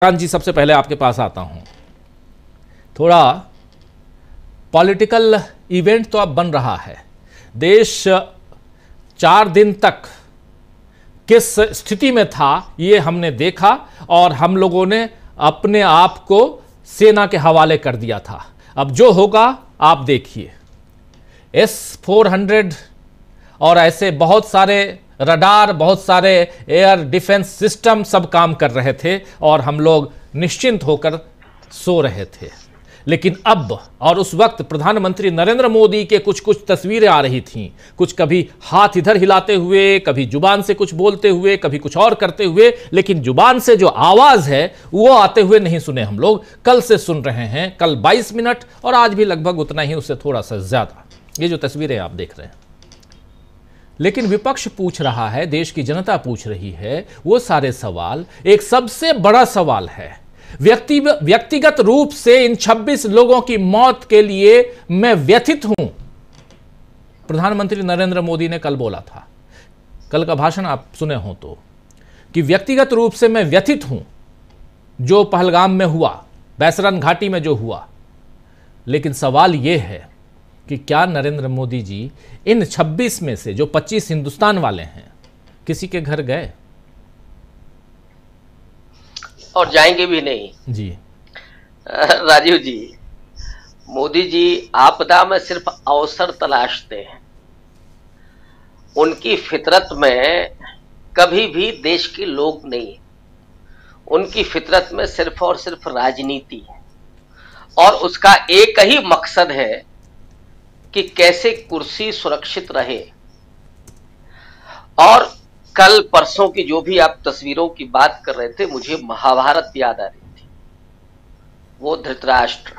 जी सबसे पहले आपके पास आता हूं। थोड़ा पॉलिटिकल इवेंट तो अब बन रहा है। देश 4 दिन तक किस स्थिति में था ये हमने देखा और हम लोगों ने अपने आप को सेना के हवाले कर दिया था। अब जो होगा आप देखिए। S-400 और ऐसे बहुत सारे रडार, बहुत सारे एयर डिफेंस सिस्टम सब काम कर रहे थे और हम लोग निश्चिंत होकर सो रहे थे। लेकिन अब और उस वक्त प्रधानमंत्री नरेंद्र मोदी के कुछ कुछ तस्वीरें आ रही थीं, कुछ कभी हाथ इधर हिलाते हुए, कभी जुबान से कुछ बोलते हुए, कभी कुछ और करते हुए, लेकिन जुबान से जो आवाज है वो आते हुए नहीं सुने हम लोग। कल से सुन रहे हैं, कल 22 मिनट और आज भी लगभग उतना ही, उससे थोड़ा सा ज्यादा। ये जो तस्वीरें आप देख रहे हैं, लेकिन विपक्ष पूछ रहा है, देश की जनता पूछ रही है वो सारे सवाल। एक सबसे बड़ा सवाल है, व्यक्तिगत रूप से इन 26 लोगों की मौत के लिए मैं व्यथित हूं। प्रधानमंत्री नरेंद्र मोदी ने कल बोला था, कल का भाषण आप सुने हो तो, कि व्यक्तिगत रूप से मैं व्यथित हूं जो पहलगाम में हुआ, बैसरन घाटी में जो हुआ। लेकिन सवाल यह है कि क्या नरेंद्र मोदी जी इन 26 में से जो 25 हिंदुस्तान वाले हैं, किसी के घर गए? और जाएंगे भी नहीं जी। राजीव जी, मोदी जी आपदा में सिर्फ अवसर तलाशते हैं। उनकी फितरत में कभी भी देश के लोग नहीं है। उनकी फितरत में सिर्फ और सिर्फ राजनीति है और उसका एक ही मकसद है कि कैसे कुर्सी सुरक्षित रहे। और कल परसों की जो भी आप तस्वीरों की बात कर रहे थे, मुझे महाभारत याद आ रही थी। वो धृतराष्ट्र,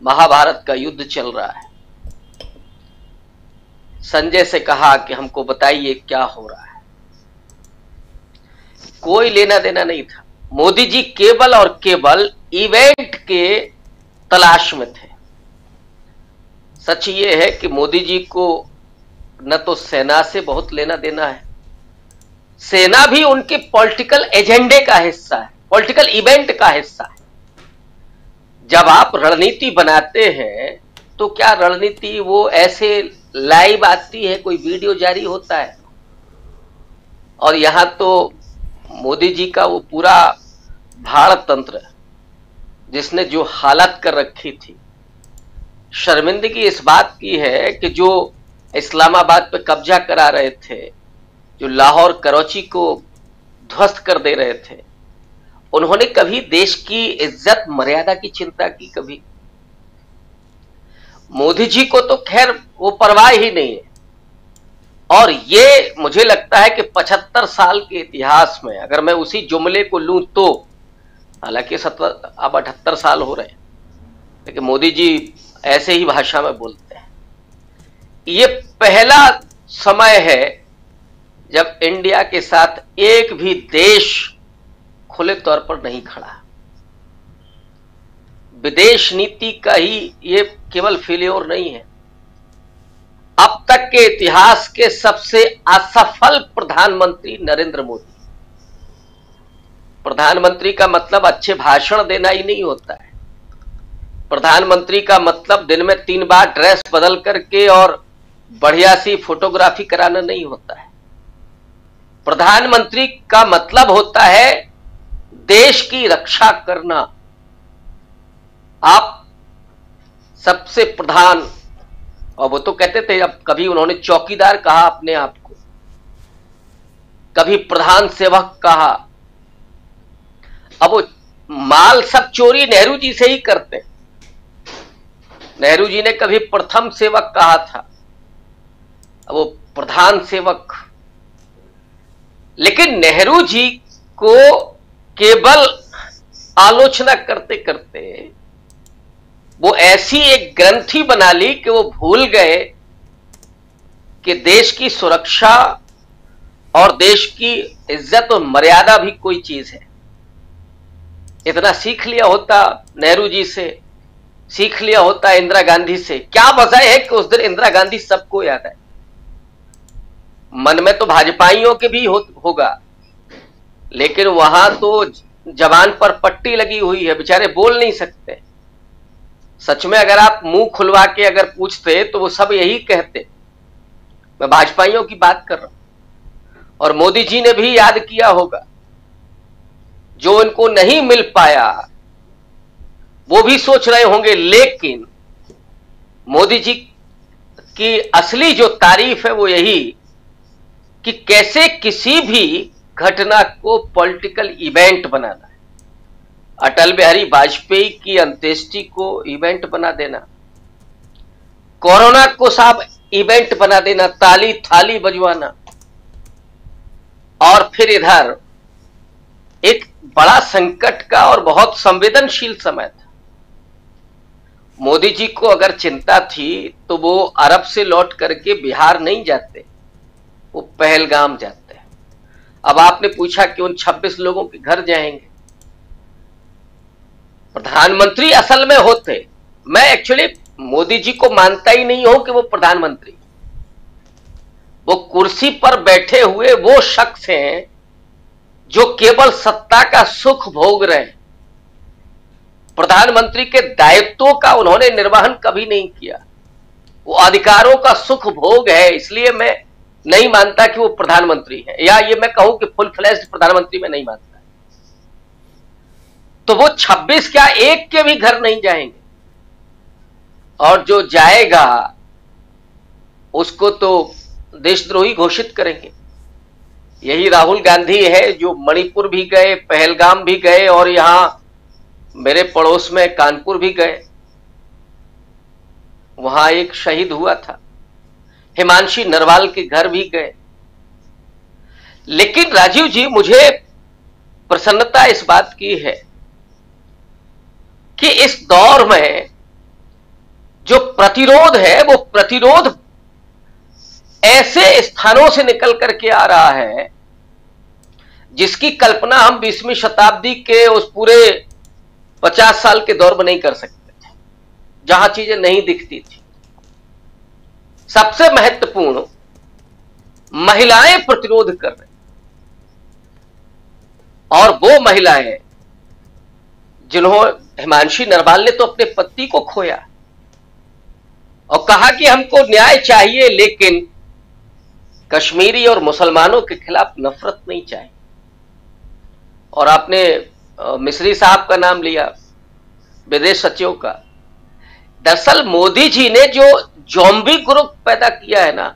महाभारत का युद्ध चल रहा है। संजय से कहा कि हमको बताइए क्या हो रहा है। कोई लेना देना नहीं था। मोदी जी केवल और केवल इवेंट के तलाश में थे। सच ये है कि मोदी जी को न तो सेना से बहुत लेना देना है, सेना भी उनके पॉलिटिकल एजेंडे का हिस्सा है, पॉलिटिकल इवेंट का हिस्सा है। जब आप रणनीति बनाते हैं तो क्या रणनीति वो ऐसे लाइव आती है, कोई वीडियो जारी होता है? और यहां तो मोदी जी का वो पूरा भाड़ तंत्र जिसने जो हालत कर रखी थी। शर्मिंदगी इस बात की है कि जो इस्लामाबाद पे कब्जा करा रहे थे, जो लाहौर कराची को ध्वस्त कर दे रहे थे, उन्होंने कभी देश की इज्जत मर्यादा की चिंता की? कभी? मोदी जी को तो खैर वो परवाह ही नहीं है। और ये मुझे लगता है कि 75 साल के इतिहास में अगर मैं उसी जुमले को लूं तो, हालांकि 78 साल हो रहे हैं, लेकिन मोदी जी ऐसे ही भाषा में बोलते हैं। ये पहला समय है जब इंडिया के साथ एक भी देश खुले तौर पर नहीं खड़ा। विदेश नीति का ही ये केवल फेल्योर नहीं है, अब तक के इतिहास के सबसे असफल प्रधानमंत्री नरेंद्र मोदी। प्रधानमंत्री का मतलब अच्छे भाषण देना ही नहीं होता है। प्रधानमंत्री का मतलब दिन में 3 बार ड्रेस बदल करके और बढ़िया सी फोटोग्राफी कराना नहीं होता है। प्रधानमंत्री का मतलब होता है देश की रक्षा करना। आप सबसे प्रधान, और वो तो कहते थे, अब कभी उन्होंने चौकीदार कहा अपने आप को, कभी प्रधान सेवक कहा। अब वो माल सब चोरी नेहरू जी से ही करते। नेहरू जी ने कभी प्रथम सेवक कहा था, अब वो प्रधान सेवक। लेकिन नेहरू जी को केवल आलोचना करते करते वो ऐसी एक ग्रंथि बना ली कि वो भूल गए कि देश की सुरक्षा और देश की इज्जत और मर्यादा भी कोई चीज है। इतना सीख लिया होता नेहरू जी से, सीख लिया होता इंदिरा गांधी से। क्या वजह है कि उस दिन इंदिरा गांधी सबको याद है? मन में तो भाजपाइयों के भी होगा, लेकिन वहां तो जबान पर पट्टी लगी हुई है, बेचारे बोल नहीं सकते। सच में अगर आप मुंह खुलवा के अगर पूछते तो वो सब यही कहते। मैं भाजपाइयों की बात कर रहा हूं। और मोदी जी ने भी याद किया होगा, जो इनको नहीं मिल पाया वो भी सोच रहे होंगे, लेकिन मोदी जी की असली जो तारीफ है वो यही कि कैसे किसी भी घटना को पॉलिटिकल इवेंट बनाना है। अटल बिहारी वाजपेयी की अंत्येष्टि को इवेंट बना देना, कोरोना को साहब इवेंट बना देना, ताली थाली बजवाना। और फिर इधर एक बड़ा संकट का और बहुत संवेदनशील समय था। मोदी जी को अगर चिंता थी तो वो अरब से लौट करके बिहार नहीं जाते, वो पहलगाम जाते। अब आपने पूछा कि उन 26 लोगों के घर जाएंगे। प्रधानमंत्री असल में होते, मैं एक्चुअली मोदी जी को मानता ही नहीं हूं कि वो प्रधानमंत्री, वो कुर्सी पर बैठे हुए वो शख्स हैं जो केवल सत्ता का सुख भोग रहे हैं। प्रधानमंत्री के दायित्वों का उन्होंने निर्वहन कभी नहीं किया, वो अधिकारों का सुख भोग है। इसलिए मैं नहीं मानता कि वो प्रधानमंत्री है, या ये मैं कहूं कि फुल फ्लैश्ड प्रधानमंत्री मैं नहीं मानता। तो वो 26 क्या एक के भी घर नहीं जाएंगे, और जो जाएगा उसको तो देशद्रोही घोषित करेंगे। यही राहुल गांधी है जो मणिपुर भी गए, पहलगाम भी गए, और यहां मेरे पड़ोस में कानपुर भी गए, वहां एक शहीद हुआ था। हिमांशी नरवाल के घर भी गए। लेकिन राजीव जी, मुझे प्रसन्नता इस बात की है कि इस दौर में जो प्रतिरोध है वो प्रतिरोध ऐसे स्थानों से निकल करके आ रहा है जिसकी कल्पना हम 20वीं शताब्दी के उस पूरे 50 साल के दौर में नहीं कर सकते थे, जहां चीजें नहीं दिखती थी। सबसे महत्वपूर्ण, महिलाएं प्रतिरोध कर रही, और वो महिलाएं जिन्होंने, हिमांशी नरवाल ने तो अपने पति को खोया और कहा कि हमको न्याय चाहिए, लेकिन कश्मीरी और मुसलमानों के खिलाफ नफरत नहीं चाहिए। और आपने मिस्री साहब का नाम लिया, विदेश सचिव का। दरअसल मोदी जी ने जो ज़ॉम्बी ग्रुप पैदा किया है ना,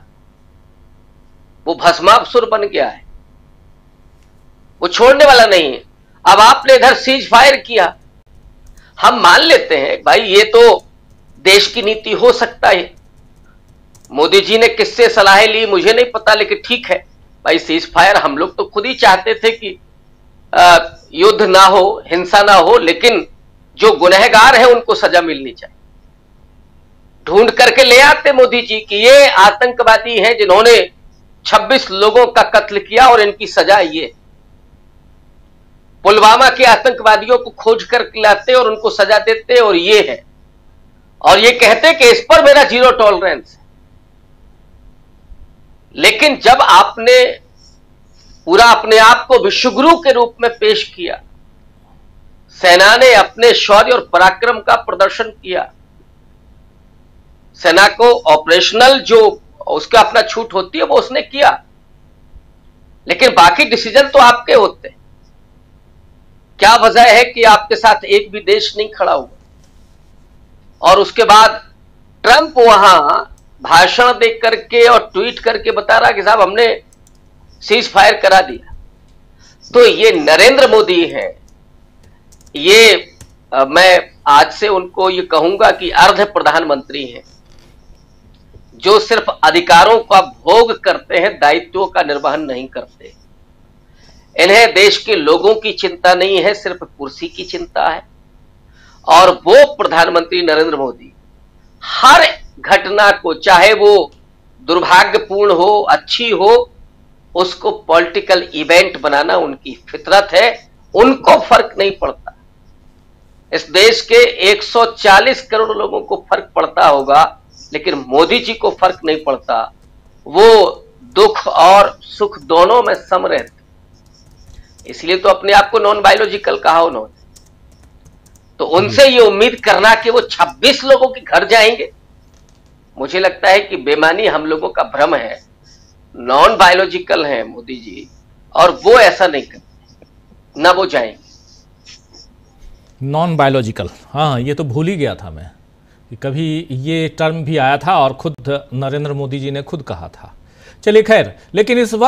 वो भस्मासुर बन गया है, वो छोड़ने वाला नहीं है। अब आपने इधर सीज फायर किया, हम मान लेते हैं भाई ये तो देश की नीति हो सकता है, मोदी जी ने किससे सलाह ली मुझे नहीं पता, लेकिन ठीक है भाई, सीज फायर हम लोग तो खुद ही चाहते थे कि युद्ध ना हो, हिंसा ना हो, लेकिन जो गुनहगार है उनको सजा मिलनी चाहिए। ढूंढ करके ले आते मोदी जी कि ये आतंकवादी हैं जिन्होंने 26 लोगों का कत्ल किया और इनकी सजा ये। पुलवामा के आतंकवादियों को खोज कर लाते और उनको सजा देते, और ये है, और ये कहते कि इस पर मेरा जीरो टॉलरेंस है। लेकिन जब आपने पूरा अपने आप को विश्वगुरु के रूप में पेश किया, सेना ने अपने शौर्य और पराक्रम का प्रदर्शन किया। सेना को ऑपरेशनल जो उसका अपना छूट होती है वो उसने किया, लेकिन बाकी डिसीजन तो आपके होते हैं। क्या वजह है कि आपके साथ एक भी देश नहीं खड़ा हुआ? और उसके बाद ट्रंप वहां भाषण दे करके और ट्वीट करके बता रहा कि साहब हमने सीज फायर करा दिया। तो ये नरेंद्र मोदी है, ये मैं आज से उनको ये कहूंगा कि अर्ध प्रधानमंत्री हैं, जो सिर्फ अधिकारों का भोग करते हैं, दायित्वों का निर्वहन नहीं करते। इन्हें देश के लोगों की चिंता नहीं है, सिर्फ कुर्सी की चिंता है। और वो प्रधानमंत्री नरेंद्र मोदी हर घटना को, चाहे वो दुर्भाग्यपूर्ण हो, अच्छी हो, उसको पॉलिटिकल इवेंट बनाना उनकी फितरत है। उनको फर्क नहीं पड़ता। इस देश के 140 करोड़ लोगों को फर्क पड़ता होगा, लेकिन मोदी जी को फर्क नहीं पड़ता। वो दुख और सुख दोनों में सम रहते। इसलिए तो अपने आप को नॉन बायोलॉजिकल कहा उन्होंने। तो उनसे ये उम्मीद करना कि वो 26 लोगों के घर जाएंगे, मुझे लगता है कि बेमानी हम लोगों का भ्रम है। नॉन बायोलॉजिकल है मोदी जी, और वो ऐसा नहीं करते, ना वो जाएंगे। नॉन बायोलॉजिकल, हाँ ये तो भूल ही गया था मैं कि कभी ये टर्म भी आया था और खुद नरेंद्र मोदी जी ने खुद कहा था। चलिए खैर, लेकिन इस वक्त